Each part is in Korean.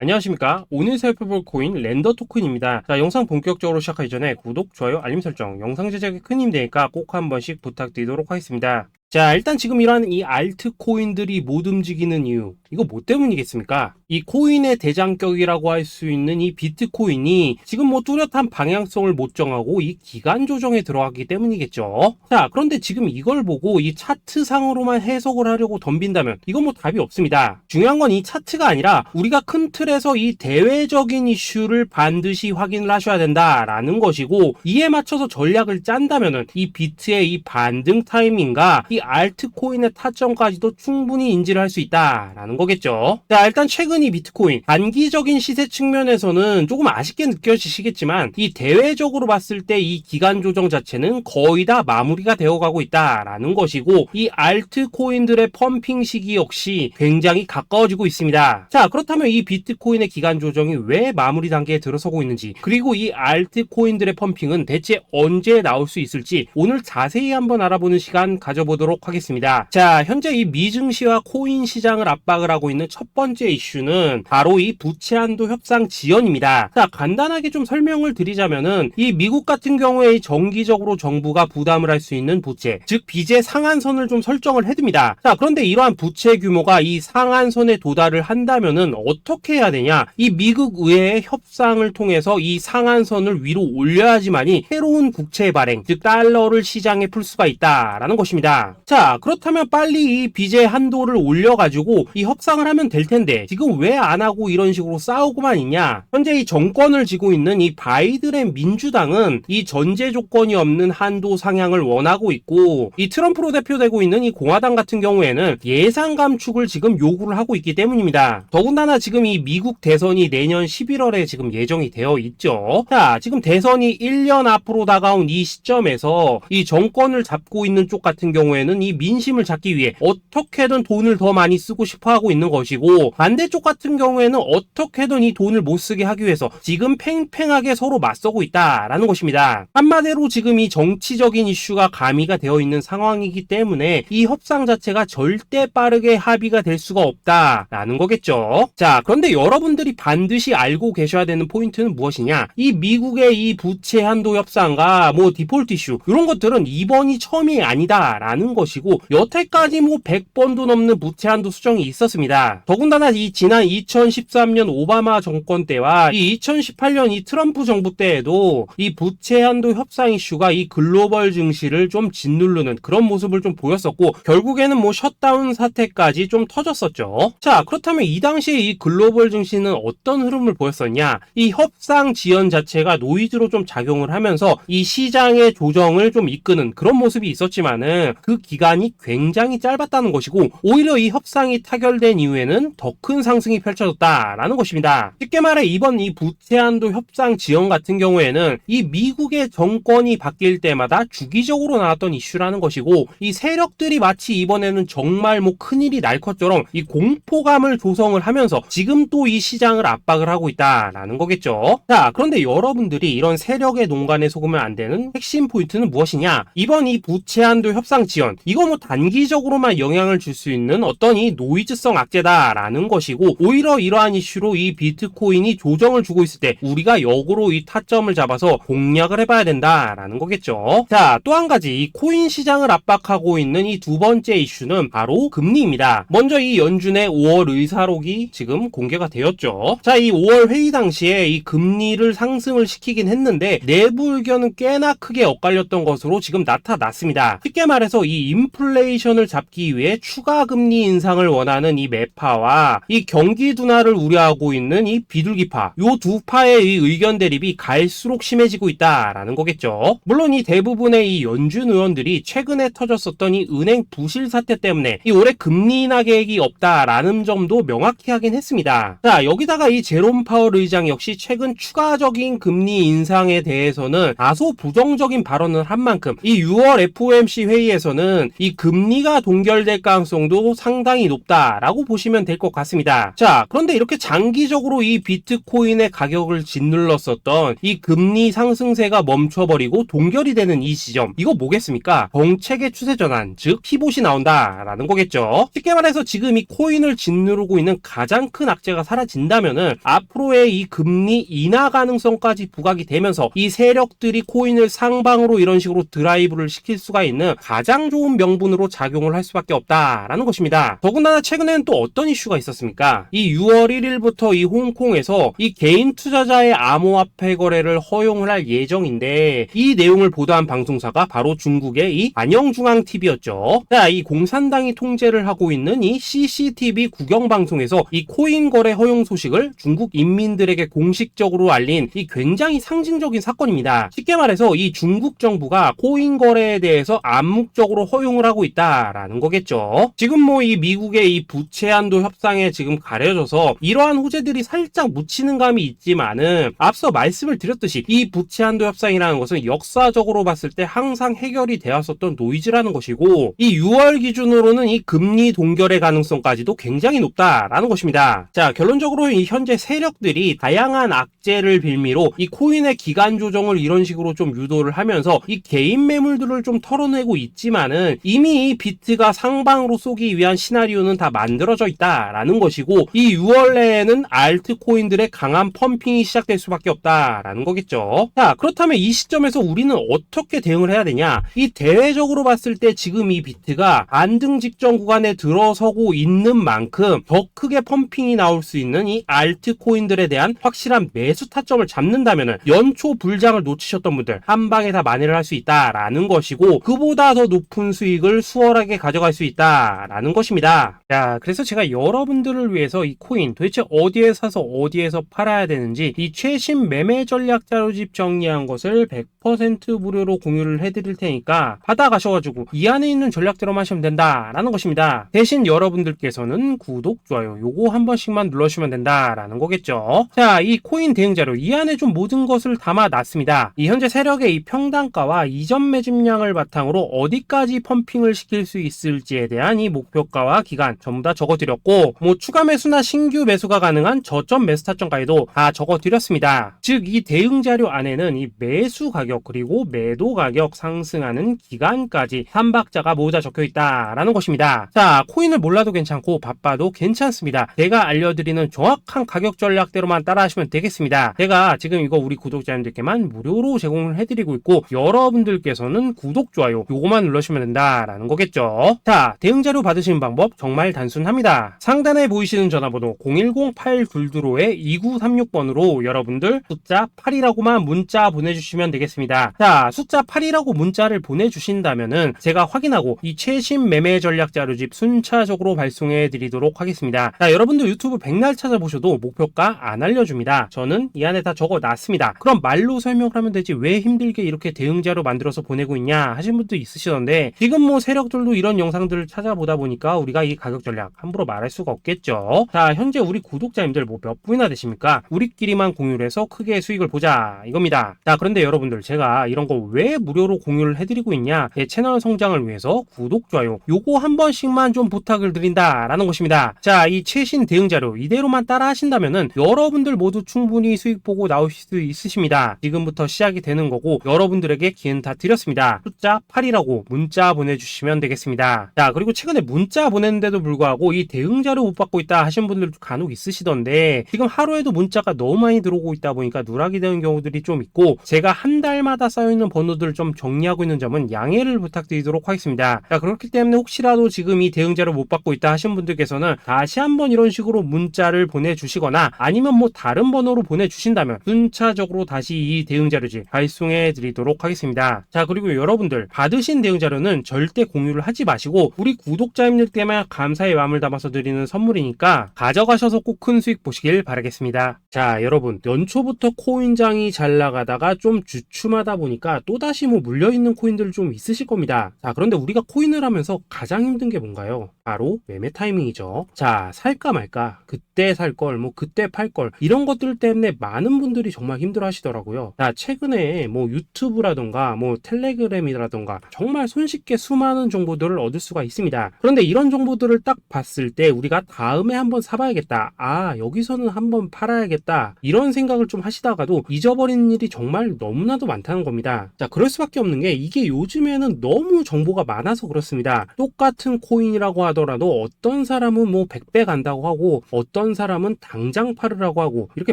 안녕하십니까. 오늘 살펴볼 코인 렌더 토큰입니다. 자, 영상 본격적으로 시작하기 전에 구독, 좋아요, 알림 설정, 영상 제작에 큰 힘이 되니까 꼭 한 번씩 부탁드리도록 하겠습니다. 자, 일단 지금 이러한 이 알트 코인들이 못 움직이는 이유, 이거 뭐 때문이겠습니까? 이 코인의 대장격이라고 할 수 있는 이 비트코인이 지금 뭐 뚜렷한 방향성을 못 정하고 이 기간 조정에 들어가기 때문이겠죠. 자, 그런데 지금 이걸 보고 이 차트상으로만 해석을 하려고 덤빈다면 이건 뭐 답이 없습니다. 중요한 건 이 차트가 아니라 우리가 큰 틀에서 이 대외적인 이슈를 반드시 확인을 하셔야 된다라는 것이고, 이에 맞춰서 전략을 짠다면은 이 비트의 이 반등 타이밍과 이 알트코인의 타점까지도 충분히 인지를 할 수 있다라는 거겠죠. 자, 일단 최근 이 비트코인 단기적인 시세 측면에서는 조금 아쉽게 느껴지시겠지만 이 대외적으로 봤을 때 이 기간 조정 자체는 거의 다 마무리가 되어가고 있다라는 것이고, 이 알트코인들의 펌핑 시기 역시 굉장히 가까워지고 있습니다. 자, 그렇다면 이 비트코인의 기간 조정이 왜 마무리 단계에 들어서고 있는지, 그리고 이 알트코인들의 펌핑은 대체 언제 나올 수 있을지 오늘 자세히 한번 알아보는 시간 가져보도록 하겠습니다. 자, 현재 이 미증시와 코인 시장을 압박을 하고 있는 첫 번째 이슈는 바로 이 부채 한도 협상 지연입니다. 자, 간단하게 좀 설명을 드리자면은 이 미국 같은 경우에 정기적으로 정부가 부담을 할 수 있는 부채, 즉 빚의 상한선을 좀 설정을 해둡니다. 자, 그런데 이러한 부채 규모가 이 상한선에 도달을 한다면은 어떻게 해야 되냐? 이 미국 의회의 협상을 통해서 이 상한선을 위로 올려야지만이 새로운 국채 발행, 즉 달러를 시장에 풀 수가 있다라는 것입니다. 자, 그렇다면 빨리 이 빚의 한도를 올려가지고 이 협상을 하면 될 텐데 지금 왜 안 하고 이런 식으로 싸우고만 있냐? 현재 이 정권을 쥐고 있는 이 바이든의 민주당은 이 전제 조건이 없는 한도 상향을 원하고 있고, 이 트럼프로 대표되고 있는 이 공화당 같은 경우에는 예산 감축을 지금 요구를 하고 있기 때문입니다. 더군다나 지금 이 미국 대선이 내년 11월에 지금 예정이 되어 있죠. 자, 지금 대선이 1년 앞으로 다가온 이 시점에서 이 정권을 잡고 있는 쪽 같은 경우에는 이 민심을 잡기 위해 어떻게든 돈을 더 많이 쓰고 싶어 하고 있는 것이고, 반대쪽 같은 경우에는 어떻게든 이 돈을 못 쓰게 하기 위해서 지금 팽팽하게 서로 맞서고 있다라는 것입니다. 한마디로 지금 이 정치적인 이슈가 가미가 되어 있는 상황이기 때문에 이 협상 자체가 절대 빠르게 합의가 될 수가 없다라는 거겠죠. 자, 그런데 여러분들이 반드시 알고 계셔야 되는 포인트는 무엇이냐? 이 미국의 이 부채 한도 협상과 뭐 디폴트 이슈, 이런 것들은 이번이 처음이 아니다라는 것이고, 여태까지 뭐 100번도 넘는 부채 한도 수정이 있었습니다. 더군다나 이 지난 2013년 오바마 정권 때와 이 2018년 이 트럼프 정부 때에도 이 부채 한도 협상 이슈가 이 글로벌 증시를 좀 짓누르는 그런 모습을 좀 보였었고, 결국에는 뭐 셧다운 사태까지 좀 터졌었죠. 자, 그렇다면 이 당시에 이 글로벌 증시는 어떤 흐름을 보였었냐? 이 협상 지연 자체가 노이즈로 좀 작용을 하면서 이 시장의 조정을 좀 이끄는 그런 모습이 있었지만은 그 기간이 굉장히 짧았다는 것이고, 오히려 이 협상이 타결된 이후에는 더 큰 상승이 펼쳐졌다라는 것입니다. 쉽게 말해 이번 이 부채 한도 협상 지연 같은 경우에는 이 미국의 정권이 바뀔 때마다 주기적으로 나왔던 이슈라는 것이고, 이 세력들이 마치 이번에는 정말 뭐 큰일이 날 것처럼 이 공포감을 조성을 하면서 지금 또 이 시장을 압박을 하고 있다라는 거겠죠. 자, 그런데 여러분들이 이런 세력의 농간에 속으면 안 되는 핵심 포인트는 무엇이냐? 이번 이 부채 한도 협상 지연, 이거 뭐 단기적으로만 영향을 줄 수 있는 어떤 이 노이즈성 악재다라는 것이고, 오히려 이러한 이슈로 이 비트코인이 조정을 주고 있을 때 우리가 역으로 이 타점을 잡아서 공략을 해봐야 된다라는 거겠죠. 자, 또 한 가지 이 코인 시장을 압박하고 있는 이 두 번째 이슈는 바로 금리입니다. 먼저 이 연준의 5월 의사록이 지금 공개가 되었죠. 자, 이 5월 회의 당시에 이 금리를 상승을 시키긴 했는데 내부 의견은 꽤나 크게 엇갈렸던 것으로 지금 나타났습니다. 쉽게 말해서 이 인플레이션을 잡기 위해 추가 금리 인상을 원하는 이 매파와 이 경기 둔화를 우려하고 있는 이 비둘기파, 요 두 파의 이 의견 대립이 갈수록 심해지고 있다라는 거겠죠. 물론 이 대부분의 이 연준 의원들이 최근에 터졌었던 이 은행 부실 사태 때문에 이 올해 금리 인하 계획이 없다라는 점도 명확히 하긴 했습니다. 자, 여기다가 이 제롬 파월 의장 역시 최근 추가적인 금리 인상에 대해서는 다소 부정적인 발언을 한 만큼 이 6월 FOMC 회의에서는 이 금리가 동결될 가능성도 상당히 높다라고 보시면 될 것 같습니다. 것입니다. 자, 그런데 이렇게 장기적으로 이 비트코인의 가격을 짓눌렀었던 이 금리 상승세가 멈춰버리고 동결이 되는 이 시점, 이거 뭐겠습니까? 정책의 추세 전환, 즉 피봇이 나온다라는 거겠죠. 쉽게 말해서 지금 이 코인을 짓누르고 있는 가장 큰 악재가 사라진다면은 앞으로의 이 금리 인하 가능성까지 부각이 되면서 이 세력들이 코인을 상방으로 이런 식으로 드라이브를 시킬 수가 있는 가장 좋은 명분으로 작용을 할 수밖에 없다라는 것입니다. 더군다나 최근에는 또 어떤 이슈가 있었습니까? 이 6월 1일부터 이 홍콩에서 이 개인 투자자의 암호화폐 거래를 허용을 할 예정인데, 이 내용을 보도한 방송사가 바로 중국의 이 안영중앙TV였죠. 자, 이 공산당이 통제를 하고 있는 이 CCTV 국영방송에서 이 코인 거래 허용 소식을 중국 인민들에게 공식적으로 알린 이 굉장히 상징적인 사건입니다. 쉽게 말해서 이 중국 정부가 코인 거래에 대해서 암묵적으로 허용을 하고 있다라는 거겠죠. 지금 뭐 이 미국의 이 부채 한도 협상에 지금 가려져서 이러한 호재들이 살짝 묻히는 감이 있지만은, 앞서 말씀을 드렸듯이 이 부채 한도 협상이라는 것은 역사적으로 봤을 때 항상 해결이 되었었던 노이즈라는 것이고, 이 6월 기준으로는 이 금리 동결의 가능성까지도 굉장히 높다라는 것입니다. 자, 결론적으로 이 현재 세력들이 다양한 악재를 빌미로 이 코인의 기간 조정을 이런 식으로 좀 유도를 하면서 이 개인 매물들을 좀 털어내고 있지만은, 이미 이 비트가 상방으로 쏘기 위한 시나리오는 다 만들어져 있다라는 것이고, 이 6월 내에는 알트코인들의 강한 펌핑이 시작될 수밖에 없다라는 거겠죠. 자, 그렇다면 이 시점에서 우리는 어떻게 대응을 해야 되냐? 이 대외적으로 봤을 때 지금 이 비트가 안등 직전 구간에 들어서고 있는 만큼 더 크게 펌핑이 나올 수 있는 이 알트코인들에 대한 확실한 매수 타점을 잡는다면은 연초 불장을 놓치셨던 분들 한 방에 다 만회를 할 수 있다라는 것이고, 그보다 더 높은 수익을 수월하게 가져갈 수 있다라는 것입니다. 자, 그래서 제가 여러분들을 위해서 이 코인 도대체 어디에 사서 어디에서 팔아야 되는지 이 최신 매매 전략 자료집 정리한 것을 100% 무료로 공유를 해드릴 테니까 받아가셔가지고 이 안에 있는 전략대로만 하시면 된다라는 것입니다. 대신 여러분들께서는 구독, 좋아요 요거 한 번씩만 눌러주시면 된다라는 거겠죠. 자, 이 코인 대응 자료 이 안에 좀 모든 것을 담아놨습니다. 이 현재 세력의 이 평단가와 이전 매집량을 바탕으로 어디까지 펌핑을 시킬 수 있을지에 대한 이 목표가와 기간 전부 다 적어드렸고, 뭐 추가 매수나 신규 매수가 가능한 저점 매수 타점까지도 다 적어드렸습니다. 즉 이 대응 자료 안에는 이 매수 가격 그리고 매도 가격 상승하는 기간까지 3박자가 모두 다 적혀있다라는 것입니다. 자, 코인을 몰라도 괜찮고 바빠도 괜찮습니다. 제가 알려드리는 정확한 가격 전략대로만 따라하시면 되겠습니다. 제가 지금 이거 우리 구독자님들께만 무료로 제공을 해드리고 있고, 여러분들께서는 구독, 좋아요 요거만 눌러주시면 된다라는 거겠죠. 자, 대응 자료 받으시는 방법 정말 단순합니다. 상단에 보이시는 전화번호 010-822-2936번으로 여러분들 숫자 8이라고만 문자 보내주시면 되겠습니다. 자, 숫자 8이라고 문자를 보내주신다면은 제가 확인하고 이 최신 매매 전략 자료집 순차적으로 발송해 드리도록 하겠습니다. 자, 여러분들 유튜브 백날 찾아보셔도 목표가 안 알려줍니다. 저는 이 안에 다 적어놨습니다. 그럼 말로 설명을 하면 되지 왜 힘들게 이렇게 대응 자료 만들어서 보내고 있냐 하신 분도 있으시던데, 지금 뭐 세력들도 이런 영상들을 찾아보다 보니까 우리가 이 가격 전략 함부로 말할 수가 없겠죠. 자, 현재 우리 구독자님들 뭐 몇 분이나 되십니까? 우리끼리만 공유를 해서 크게 수익을 보자 이겁니다. 자, 그런데 여러분들 제가 이런 거 왜 무료로 공유를 해드리고 있냐? 제 채널 성장을 위해서 구독, 좋아요 요거 한 번씩만 좀 부탁을 드린다라는 것입니다. 자, 이 최신 대응 자료 이대로만 따라 하신다면은 여러분들 모두 충분히 수익 보고 나오실 수 있으십니다. 지금부터 시작이 되는 거고, 여러분들에게 기회는 다 드렸습니다. 숫자 8이라고 문자 보내주시면 되겠습니다. 자, 그리고 최근에 문자 보냈는데도 불구하고 이 대응 자료 못 받고 있다 하신 분들도 간혹 있으시던데, 지금 하루에도 문자가 너무 많이 들어오고 있다 보니까 누락이 되는 경우들이 좀 있고, 제가 한 달마다 쌓여있는 번호들을 좀 정리하고 있는 점은 양해를 부탁드리도록 하겠습니다. 자, 그렇기 때문에 혹시라도 지금 이 대응 자료 못 받고 있다 하신 분들께서는 다시 한번 이런 식으로 문자를 보내주시거나 아니면 뭐 다른 번호로 보내주신다면 순차적으로 다시 이 대응 자료집 발송해 드리도록 하겠습니다. 자, 그리고 여러분들 받으신 대응 자료는 절대 공유를 하지 마시고 우리 구독자님들께만 감사의 마음을 담아서 드리는 선물이니까 가져가셔서 꼭 큰 수익 보시길 바라겠습니다. 자, 여러분 연초부터 코인장이 잘 나가다가 좀 주춤 주춤하다 보니까 또다시 뭐 물려있는 코인들 좀 있으실 겁니다. 자, 그런데 우리가 코인을 하면서 가장 힘든 게 뭔가요? 바로 매매 타이밍이죠. 자, 살까 말까, 그때 살 걸, 뭐 그때 팔 걸, 이런 것들 때문에 많은 분들이 정말 힘들어 하시더라고요. 자, 최근에 뭐 유튜브라던가 뭐 텔레그램이라던가 정말 손쉽게 수많은 정보들을 얻을 수가 있습니다. 그런데 이런 정보들을 딱 봤을 때 우리가 다음에 한번 사봐야겠다, 아 여기서는 한번 팔아야겠다, 이런 생각을 좀 하시다가도 잊어버리는 일이 정말 너무나도 많다는 겁니다. 자, 그럴 수밖에 없는 게 이게 요즘에는 너무 정보가 많아서 그렇습니다. 똑같은 코인이라고 하더라도 어떤 사람은 뭐 100배 간다고 하고 어떤 사람은 당장 팔으라고 하고, 이렇게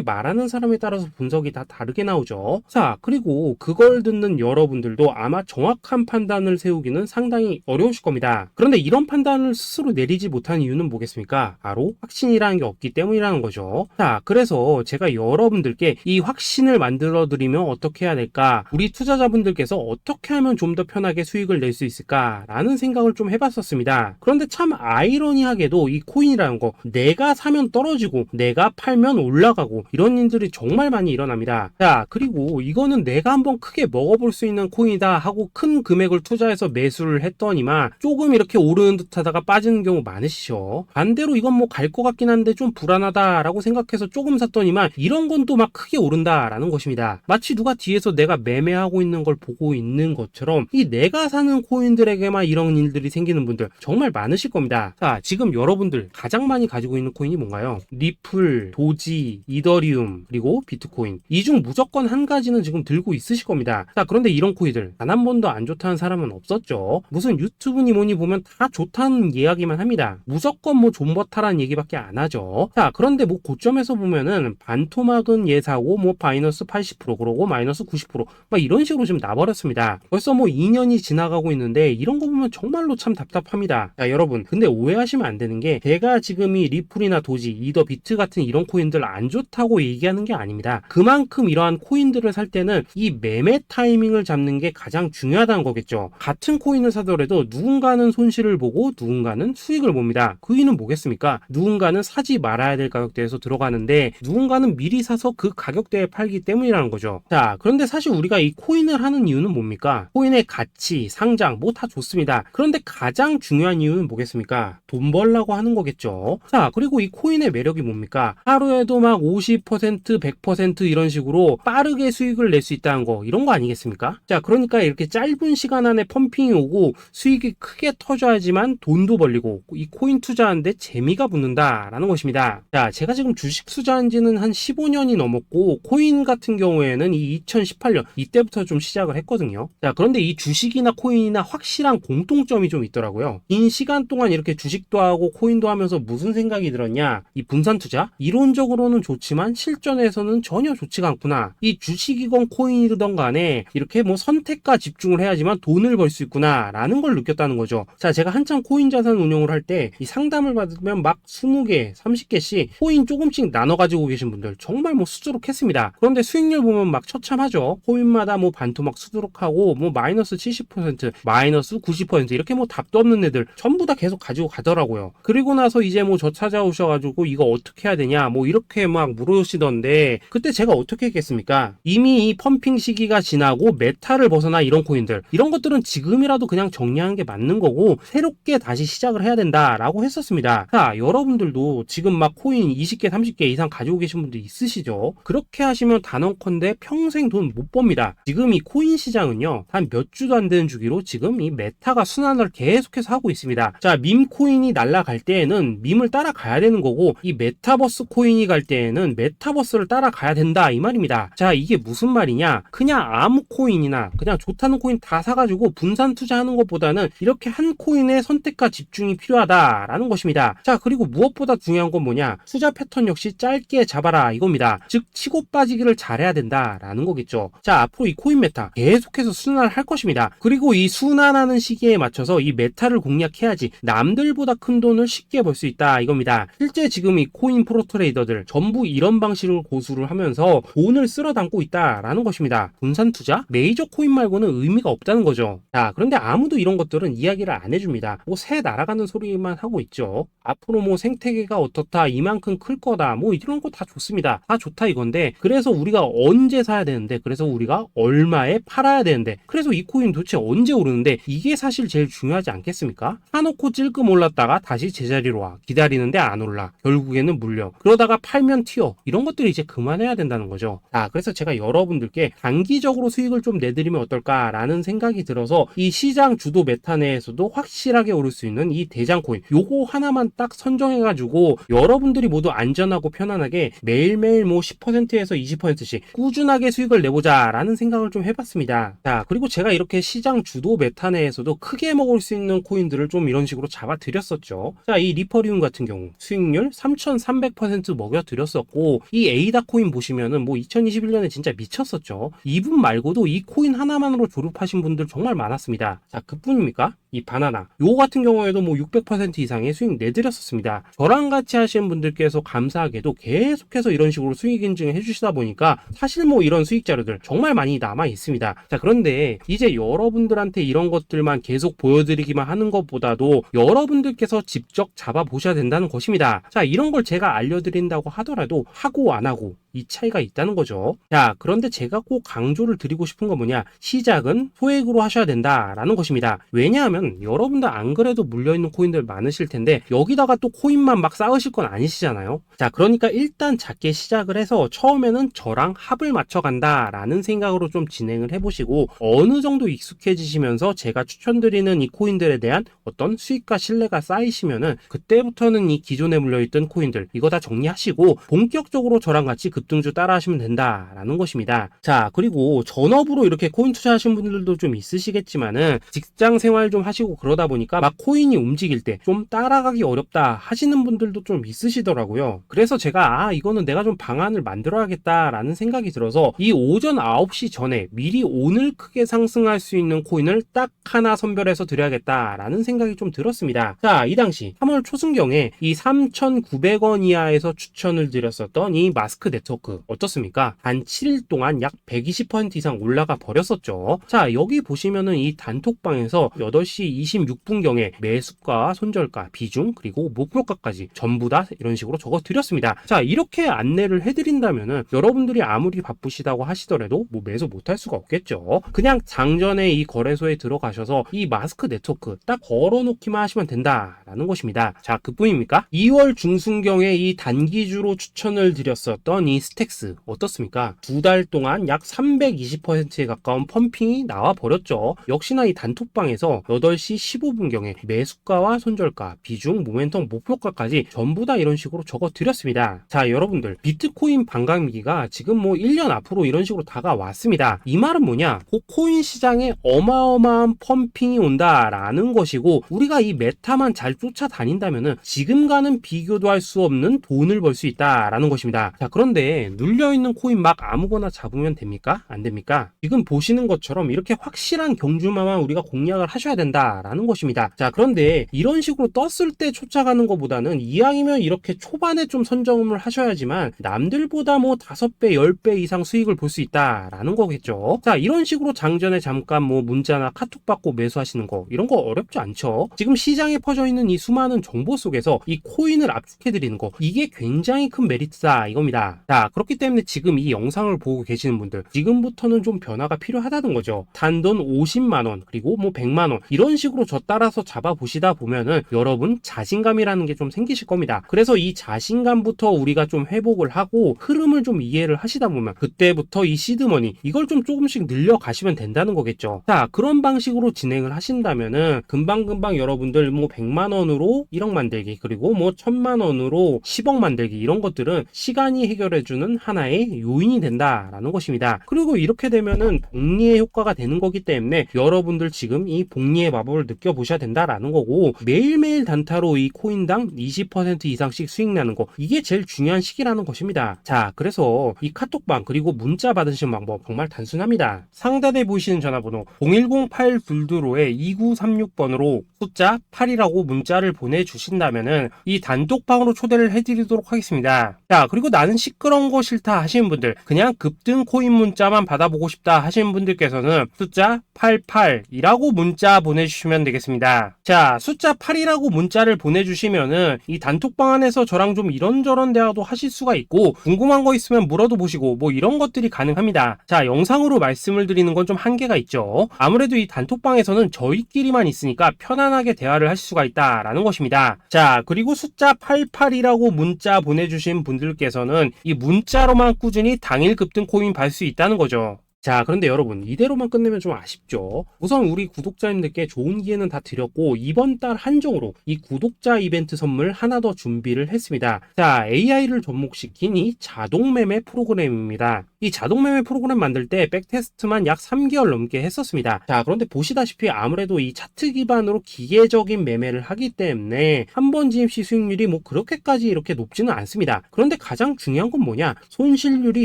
말하는 사람에 따라서 분석이 다 다르게 나오죠. 자, 그리고 그걸 듣는 여러분들도 아마 정확한 판단을 세우기는 상당히 어려우실 겁니다. 그런데 이런 판단을 스스로 내리지 못한 이유는 뭐겠습니까? 바로 확신이라는 게 없기 때문이라는 거죠. 자, 그래서 제가 여러분들께 이 확신을 만들어 드리면 어떻게 해야 될까, 우리 투자자분들께서 어떻게 하면 좀 더 편하게 수익을 낼 수 있을까 라는 생각을 좀 해봤었습니다. 그런데 참 아이러니하게도 이 코인이라는 거, 내가 사면 떨어지고 내가 팔면 올라가고 이런 일들이 정말 많이 일어납니다. 자, 그리고 이거는 내가 한번 크게 먹어볼 수 있는 코인이다 하고 큰 금액을 투자해서 매수를 했더니만 조금 이렇게 오르는 듯 하다가 빠지는 경우 많으시죠. 반대로 이건 뭐 갈 것 같긴 한데 좀 불안하다 라고 생각해서 조금 샀더니만 이런 건 또 막 크게 오른다 라는 것입니다. 마치 누가 뒤에서 내가 매매하고 있는 걸 보고 있는 것처럼 이 내가 사는 코인들에게만 이런 일들이 생기는 분들 정말 많으실 겁니다. 자, 지금 여러분들 가장 많이 가지고 있는 코인이 뭔가요? 리플, 도지, 이더리움, 그리고 비트코인. 이 중 무조건 한 가지는 지금 들고 있으실 겁니다. 자, 그런데 이런 코인들 단 한 번도 안 좋다는 사람은 없었죠. 무슨 유튜브니 뭐니 보면 다 좋다는 이야기만 합니다. 무조건 뭐 존버타라는 얘기밖에 안 하죠. 자, 그런데 뭐 고점에서 보면은 반토막은 예사고 뭐 마이너스 80% 그러고 마이너스 90%막 이런 식으로 지금 나버렸습니다. 벌써 뭐 2년이 지나가고 있는데 이런 거 보면 정말로 참 답답합니다. 자, 여러분, 근데 오해하시면 안 되는 게 제가 지금 이 리플이나 도지, 이더, 비트 같은 이런 코인들 안 좋다고 얘기하는 게 아닙니다. 그만큼 이러한 코인들을 살 때는 이 매매 타이밍을 잡는 게 가장 중요하다는 거겠죠. 같은 코인을 사더라도 누군가는 손실을 보고 누군가는 수익을 봅니다. 그 이유는 뭐겠습니까? 누군가는 사지 말아야 될 가격대에서 들어가는데 누군가는 미리 사서 그 가격대에 팔기 때문이라는 거죠. 자, 그런데 사실 우리가 이 코인을 하는 이유는 뭡니까? 코인의 가치, 상장 뭐 다 좋습니다. 그런데 가장 중요한 이유는 뭐겠습니까? 돈 벌라고 하는 거겠죠. 자, 그리고 이 코인의 매력이 뭡니까? 하루에도 막 50%, 100% 이런 식으로 빠르게 수익을 낼 수 있다는 거, 이런 거 아니겠습니까? 자, 그러니까 이렇게 짧은 시간 안에 펌핑이 오고 수익이 크게 터져야지만 돈도 벌리고 이 코인 투자하는데 재미가 붙는다라는 것입니다. 자, 제가 지금 주식 투자한 지는 한 15년이 넘었고 코인 같은 경우에는 이 2018년 이때부터 좀 시작을 했거든요. 자, 그런데 이 주식이나 코인이나 확실한 공통점이 좀 있더라고요. 긴 시간 동안 이렇게 주식도 하고 코인도 하면서 무슨 생각이 들었냐? 이 분산 투자? 이론적으로는 좋지만 실전에서는 전혀 좋지가 않구나. 이 주식이건 코인이든 간에 이렇게 뭐 선택과 집중을 해야지만 돈을 벌 수 있구나 라는 걸 느꼈다는 거죠. 자, 제가 한창 코인 자산 운용을 할 때 이 상담을 받으면 막 20개, 30개씩 코인 조금씩 나눠 가지고 계신 분들 정말 뭐 수두룩했습니다. 그런데 수익률 보면 막 처참하죠. 코인마다 뭐 반토막 수두룩하고 뭐 마이너스 70%, 마이너스 90% 이렇게 뭐 답도 없는 애들 전부 다 계속 가지고 가더라고요. 그리고 나서 이제 뭐 저 찾아오셔가지고 이거 어떻게 해야 되냐 뭐 이렇게 막 물으시던데 그때 제가 어떻게 했겠습니까? 이미 이 펌핑 시기가 지나고 메타를 벗어나 이런 코인들, 이런 것들은 지금이라도 그냥 정리하는 게 맞는 거고 새롭게 다시 시작을 해야 된다라고 했었습니다. 자, 여러분들도 지금 막 코인 20개, 30개 이상 가지고 계신 분들 있으시죠? 그렇게 하시면 단언컨대 평생 돈 못 법니다. 지금 이 코인 시장은요, 한 몇 주도 안 되는 주기로 지금 이 메타가 순환을 계속해서 하고 있습니다. 자, 밈 코인이 날아갈 때에는 밈을 따라가야 되는 거고 이 메타버스 코인이 갈 때에는 메타버스를 따라가야 된다 이 말입니다. 자, 이게 무슨 말이냐? 그냥 아무 코인이나 그냥 좋다는 코인 다 사가지고 분산 투자하는 것보다는 이렇게 한 코인에 선택과 집중이 필요하다라는 것입니다. 자, 그리고 무엇보다 중요한 건 뭐냐? 투자 패턴 역시 짧게 잡아라 이겁니다. 즉 치고 빠지기를 잘해야 된다라는 거겠죠. 자, 앞으로 이 코인 메타 계속해서 순환을 할 것입니다. 그리고 이 순환하는 시기에 맞춰서 이 메타를 공략해야지 남들보다 큰 돈을 쉽게 벌 수 있다 이겁니다. 실제 지금 이 코인 프로 트레이더들 전부 이런 방식으로 고수를 하면서 돈을 쓸어 담고 있다라는 것입니다. 분산 투자? 메이저 코인 말고는 의미가 없다는 거죠. 자, 그런데 아무도 이런 것들은 이야기를 안 해줍니다. 뭐 새 날아가는 소리만 하고 있죠. 앞으로 뭐 생태계가 어떻다, 이만큼 클 거다, 뭐 이런 거 다 좋습니다. 다 좋다 이건데 그래서 우리가 언제 사야 되는데, 그래서 우리가 우리가 얼마에 팔아야 되는데, 그래서 이 코인 도대체 언제 오르는데, 이게 사실 제일 중요하지 않겠습니까? 사놓고 찔끔 올랐다가 다시 제자리로 와, 기다리는데 안 올라, 결국에는 물려, 그러다가 팔면 튀어, 이런 것들이 이제 그만해야 된다는 거죠. 그래서 제가 여러분들께 단기적으로 수익을 좀 내드리면 어떨까라는 생각이 들어서 이 시장 주도 메타 내에서도 확실하게 오를 수 있는 이 대장 코인, 요거 하나만 딱 선정해가지고 여러분들이 모두 안전하고 편안하게 매일매일 뭐 10%에서 20%씩 꾸준하게 수익을 내보자 라는 생각을 좀 해봤습니다. 자, 그리고 제가 이렇게 시장 주도 메타 내에서도 크게 먹을 수 있는 코인들을 좀 이런 식으로 잡아드렸었죠. 자, 이 리퍼리움 같은 경우 수익률 3300% 먹여드렸었고, 이 에이다 코인 보시면은 뭐 2021년에 진짜 미쳤었죠. 이분 말고도 이 코인 하나만으로 졸업하신 분들 정말 많았습니다. 자, 그뿐입니까? 이 바나나 요 같은 경우에도 뭐 600% 이상의 수익 내드렸었습니다. 저랑 같이 하시는 분들께서 감사하게도 계속해서 이런 식으로 수익 인증을 해주시다 보니까 사실 뭐 이런 수익 자료들 정말 많이 남아 있습니다. 자, 그런데 이제 여러분들한테 이런 것들만 계속 보여드리기만 하는 것보다도 여러분들께서 직접 잡아보셔야 된다는 것입니다. 자, 이런 걸 제가 알려드린다고 하더라도 하고 안 하고 이 차이가 있다는 거죠. 자, 그런데 제가 꼭 강조를 드리고 싶은 건 뭐냐, 시작은 소액으로 하셔야 된다라는 것입니다. 왜냐하면 여러분들 안 그래도 물려있는 코인들 많으실 텐데 여기다가 또 코인만 막 쌓으실 건 아니시잖아요. 자, 그러니까 일단 작게 시작을 해서 처음에는 저랑 합을 맞춰간다 라는 생각으로 좀 진행을 해보시고, 어느 정도 익숙해지시면서 제가 추천드리는 이 코인들에 대한 어떤 수익과 신뢰가 쌓이시면은 그때부터는 이 기존에 물려있던 코인들 이거 다 정리하시고 본격적으로 저랑 같이 급등주 따라 하시면 된다라는 것입니다. 자, 그리고 전업으로 이렇게 코인 투자하신 분들도 좀 있으시겠지만은 직장 생활 좀 하시고 그러다 보니까 막 코인이 움직일 때 좀 따라가기 어렵다 하시는 분들도 좀 있으시더라고요. 그래서 제가 이거는 내가 좀 방안을 만들어야겠다라는 생각이 들어서 이 오전 9시 전에 미리 오늘 크게 상승할 수 있는 코인을 딱 하나 선별해서 드려야겠다라는 생각이 좀 들었습니다. 자, 이 당시 3월 초순경에 이 3,900원 이하에서 추천을 드렸었던 이 마스크 네트워크 어떻습니까? 단 7일 동안 약 120% 이상 올라가 버렸었죠. 자, 여기 보시면은 이 단톡방에서 8시 26분경에 매수가, 손절가, 비중, 그리고 목표가까지 전부 다 이런 식으로 적어 드렸습니다. 자, 이렇게 안내를 해드린다면은 여러분들이 아무리 바쁘시다고 하시더라도 뭐 매수 못할 수가 없겠죠. 그냥 장전에 이 거래소에 들어가셔서 이 마스크 네트워크 딱 걸어놓기만 하시면 된다라는 것입니다. 자, 그뿐입니까? 2월 중순경에 이 단기주로 추천을 드렸었던 이 스택스 어떻습니까? 2달 동안 약 320%에 가까운 펌핑이 나와 버렸죠. 역시나 이 단톡방에서 8시 15분경에 매수가와 손절가, 비중, 모멘텀, 목표가까지 전부 다 이런 식으로 적어 드렸습니다. 자, 여러분들 비트코인 반감기가 지금 뭐 1년 앞으로 이런 식으로 다가왔습니다. 이 말은 뭐냐? 코인 시장에 어마어마한 펌핑이 온다라는 것이고, 우리가 이 메타만 잘 쫓아다닌다면은 지금과는 비교도 할 수 없는 돈을 벌 수 있다라는 것입니다. 자, 그런데 눌려있는 코인 막 아무거나 잡으면 됩니까? 안 됩니까? 지금 보시는 것처럼 이렇게 확실한 경주마만 우리가 공략을 하셔야 된다라는 것입니다. 자, 그런데 이런 식으로 떴을 때 쫓아가는 것보다는 이왕이면 이렇게 초반에 좀 선점을 하셔야지만 남들보다 뭐 5배, 10배 이상 수익을 볼 수 있다라는 거겠죠. 자, 이런 식으로 장전에 잠깐 뭐 문자나 카톡 받고 매수하시는 거 이런 거 어렵지 않죠. 지금 시장에 퍼져 있는 이 수많은 정보 속에서 이 코인을 압축해드리는 거, 이게 굉장히 큰 메리트다 이겁니다. 자, 그렇기 때문에 지금 이 영상을 보고 계시는 분들 지금부터는 좀 변화가 필요하다는 거죠. 단돈 50만원 그리고 뭐 100만원 이런 식으로 저 따라서 잡아보시다 보면은 여러분 자신감이라는 게 좀 생기실 겁니다. 그래서 이 자신감부터 우리가 좀 회복을 하고 흐름을 좀 이해를 하시다 보면 그때부터 이 시드머니 이걸 좀 조금씩 늘려가시면 된다는 거겠죠. 자, 그런 방식으로 진행을 하신다면은 금방금방 여러분들 뭐 100만원으로 1억 만들기, 그리고 뭐 1000만원으로 10억 만들기, 이런 것들은 시간이 해결해주는 하나의 요인이 된다라는 것입니다. 그리고 이렇게 되면은 복리의 효과가 되는 거기 때문에 여러분들 지금 이 복리의 마법을 느껴보셔야 된다라는 거고, 매일매일 단타로 이 코인당 20% 이상씩 수익 나는 거, 이게 제일 중요한 시기라는 것입니다. 자, 그래서 이 카톡방 그리고 문자 받으시는 방법 정말 단순합니다. 상단에 보이시는 전화번호 010-822-2936번으로 숫자 8이라고 문자를 보내주신다면은 이 단톡방으로 초대를 해드리도록 하겠습니다. 자, 그리고 나는 시끄러 이런 거 싫다 하시는 분들, 그냥 급등 코인 문자만 받아보고 싶다 하시는 분들께서는 숫자 88이라고 문자 보내주시면 되겠습니다. 자, 숫자 8이라고 문자를 보내주시면은 이 단톡방 안에서 저랑 좀 이런저런 대화도 하실 수가 있고, 궁금한 거 있으면 물어도 보시고 뭐 이런 것들이 가능합니다. 자, 영상으로 말씀을 드리는 건 좀 한계가 있죠. 아무래도 이 단톡방에서는 저희끼리만 있으니까 편안하게 대화를 할 수가 있다라는 것입니다. 자, 그리고 숫자 88이라고 문자 보내주신 분들께서는 이 문자로만 꾸준히 당일 급등 코인 받을 수 있다는 거죠. 자, 그런데 여러분, 이대로만 끝내면 좀 아쉽죠. 우선 우리 구독자님들께 좋은 기회는 다 드렸고, 이번 달 한정으로 이 구독자 이벤트 선물 하나 더 준비를 했습니다. 자, AI를 접목시킨 이 자동매매 프로그램입니다. 이 자동매매 프로그램 만들 때 백테스트만 약 3개월 넘게 했었습니다. 자, 그런데 보시다시피 아무래도 이 차트 기반으로 기계적인 매매를 하기 때문에 한 번 진입 시 수익률이 뭐 그렇게까지 이렇게 높지는 않습니다. 그런데 가장 중요한 건 뭐냐? 손실률이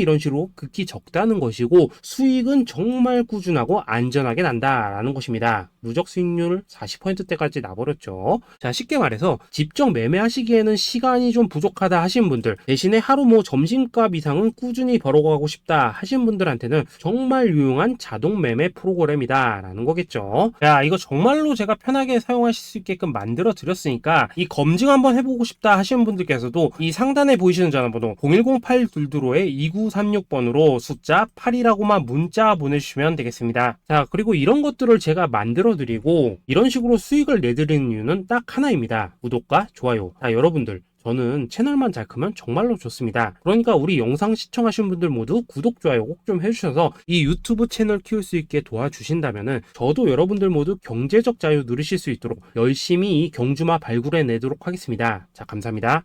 이런 식으로 극히 적다는 것이고, 수익은 정말 꾸준하고 안전하게 난다라는 것입니다. 누적 수익률 40%대까지 나버렸죠. 자, 쉽게 말해서 직접 매매하시기에는 시간이 좀 부족하다 하시는 분들, 대신에 하루 뭐 점심값 이상은 꾸준히 벌어가고 싶다 하시는 분들한테는 정말 유용한 자동 매매 프로그램이다라는 거겠죠. 자, 이거 정말로 제가 편하게 사용하실 수 있게끔 만들어 드렸으니까 이 검증 한번 해보고 싶다 하시는 분들께서도 이 상단에 보이시는 전화번호 010-8222-2936번으로 숫자 8이라고만 문자 보내주시면 되겠습니다. 자, 그리고 이런 것들을 제가 만들어 드리고 이런 식으로 수익을 내드리는 이유는 딱 하나입니다. 구독과 좋아요. 자, 여러분들, 저는 채널만 잘 크면 정말로 좋습니다. 그러니까 우리 영상 시청하신 분들 모두 구독, 좋아요 꼭 좀 해주셔서 이 유튜브 채널 키울 수 있게 도와주신다면은 저도 여러분들 모두 경제적 자유 누리실 수 있도록 열심히 이 경주마 발굴해 내도록 하겠습니다. 자, 감사합니다.